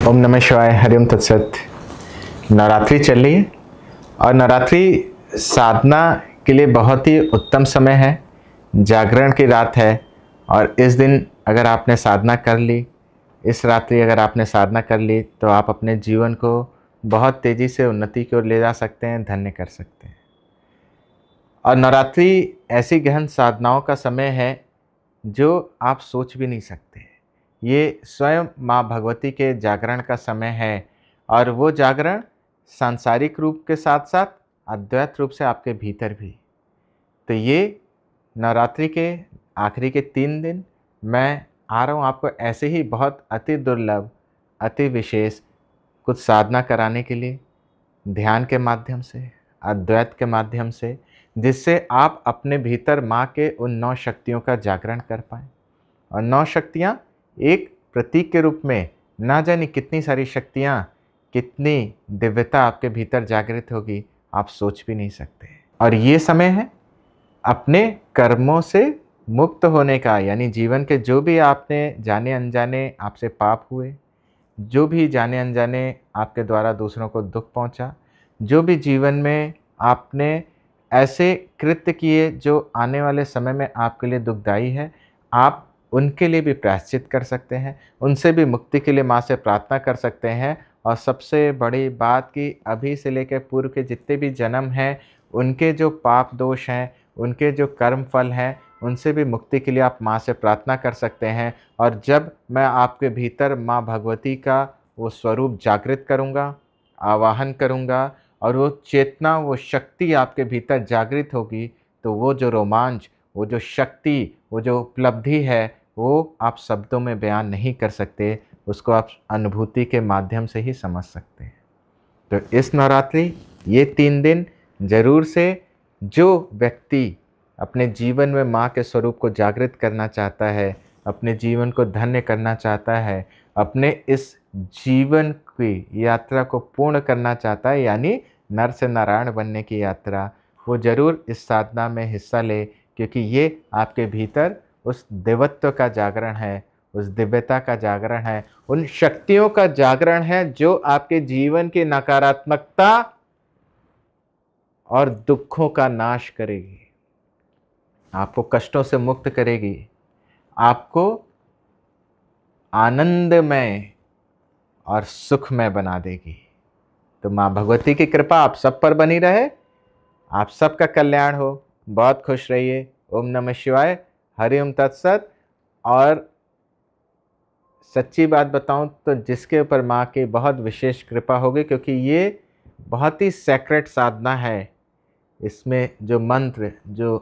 ओम नमः शिवाय, हरिओम तत्सत। नवरात्रि चल रही है और नवरात्रि साधना के लिए बहुत ही उत्तम समय है। जागरण की रात है और इस दिन अगर आपने साधना कर ली, इस रात्रि अगर आपने साधना कर ली तो आप अपने जीवन को बहुत तेज़ी से उन्नति की ओर ले जा सकते हैं, धन्य कर सकते हैं। और नवरात्रि ऐसी गहन साधनाओं का समय है जो आप सोच भी नहीं सकते। ये स्वयं माँ भगवती के जागरण का समय है और वो जागरण सांसारिक रूप के साथ साथ अद्वैत रूप से आपके भीतर भी। तो ये नवरात्रि के आखिरी के 3 दिन मैं आ रहा हूँ आपको ऐसे ही बहुत अति दुर्लभ, अति विशेष कुछ साधना कराने के लिए, ध्यान के माध्यम से, अद्वैत के माध्यम से, जिससे आप अपने भीतर माँ के उन 9 शक्तियों का जागरण कर पाएँ। और 9 शक्तियाँ एक प्रतीक के रूप में ना जाने कितनी सारी शक्तियाँ, कितनी दिव्यता आपके भीतर जागृत होगी, आप सोच भी नहीं सकते। और ये समय है अपने कर्मों से मुक्त होने का, यानी जीवन के जो भी आपने जाने अनजाने आपसे पाप हुए, जो भी जाने अनजाने आपके द्वारा दूसरों को दुख पहुंचा, जो भी जीवन में आपने ऐसे कृत्य किए जो आने वाले समय में आपके लिए दुखदाई है, आप उनके लिए भी प्रायश्चित कर सकते हैं, उनसे भी मुक्ति के लिए माँ से प्रार्थना कर सकते हैं। और सबसे बड़ी बात कि अभी से लेकर पूर्व के जितने भी जन्म हैं, उनके जो पाप दोष हैं, उनके जो कर्म फल हैं, उनसे भी मुक्ति के लिए आप माँ से प्रार्थना कर सकते हैं। और जब मैं आपके भीतर माँ भगवती का वो स्वरूप जागृत करूँगा, आवाहन करूँगा और वो चेतना, वो शक्ति आपके भीतर जागृत होगी, तो वो जो रोमांच, वो जो शक्ति, वो जो उपलब्धि है, वो आप शब्दों में बयान नहीं कर सकते, उसको आप अनुभूति के माध्यम से ही समझ सकते हैं। तो इस नवरात्रि ये 3 दिन जरूर से जो व्यक्ति अपने जीवन में माँ के स्वरूप को जागृत करना चाहता है, अपने जीवन को धन्य करना चाहता है, अपने इस जीवन की यात्रा को पूर्ण करना चाहता है, यानी नर से नारायण बनने की यात्रा, वो ज़रूर इस साधना में हिस्सा ले, क्योंकि ये आपके भीतर उस देवत्व का जागरण है, उस दिव्यता का जागरण है, उन शक्तियों का जागरण है जो आपके जीवन की नकारात्मकता और दुखों का नाश करेगी, आपको कष्टों से मुक्त करेगी, आपको आनंदमय और सुखमय बना देगी। तो माँ भगवती की कृपा आप सब पर बनी रहे, आप सबका कल्याण हो, बहुत खुश रहिए। ओम नमः शिवाय, हरिओम तत्सत। और सच्ची बात बताऊं तो जिसके ऊपर माँ की बहुत विशेष कृपा होगी, क्योंकि ये बहुत ही सेक्रेट साधना है, इसमें जो मंत्र, जो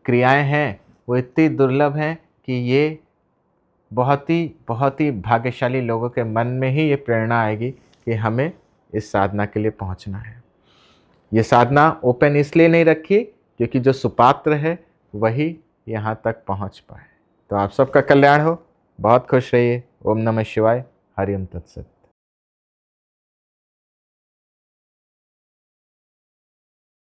क्रियाएं हैं, वो इतनी दुर्लभ हैं कि ये बहुत ही भाग्यशाली लोगों के मन में ही ये प्रेरणा आएगी कि हमें इस साधना के लिए पहुंचना है। ये साधना ओपन इसलिए नहीं रखी क्योंकि जो सुपात्र है वही यहाँ तक पहुँच पाए। तो आप सबका कल्याण हो, बहुत खुश रहिए। ओम नमः शिवाय, हरिओम तत्सत।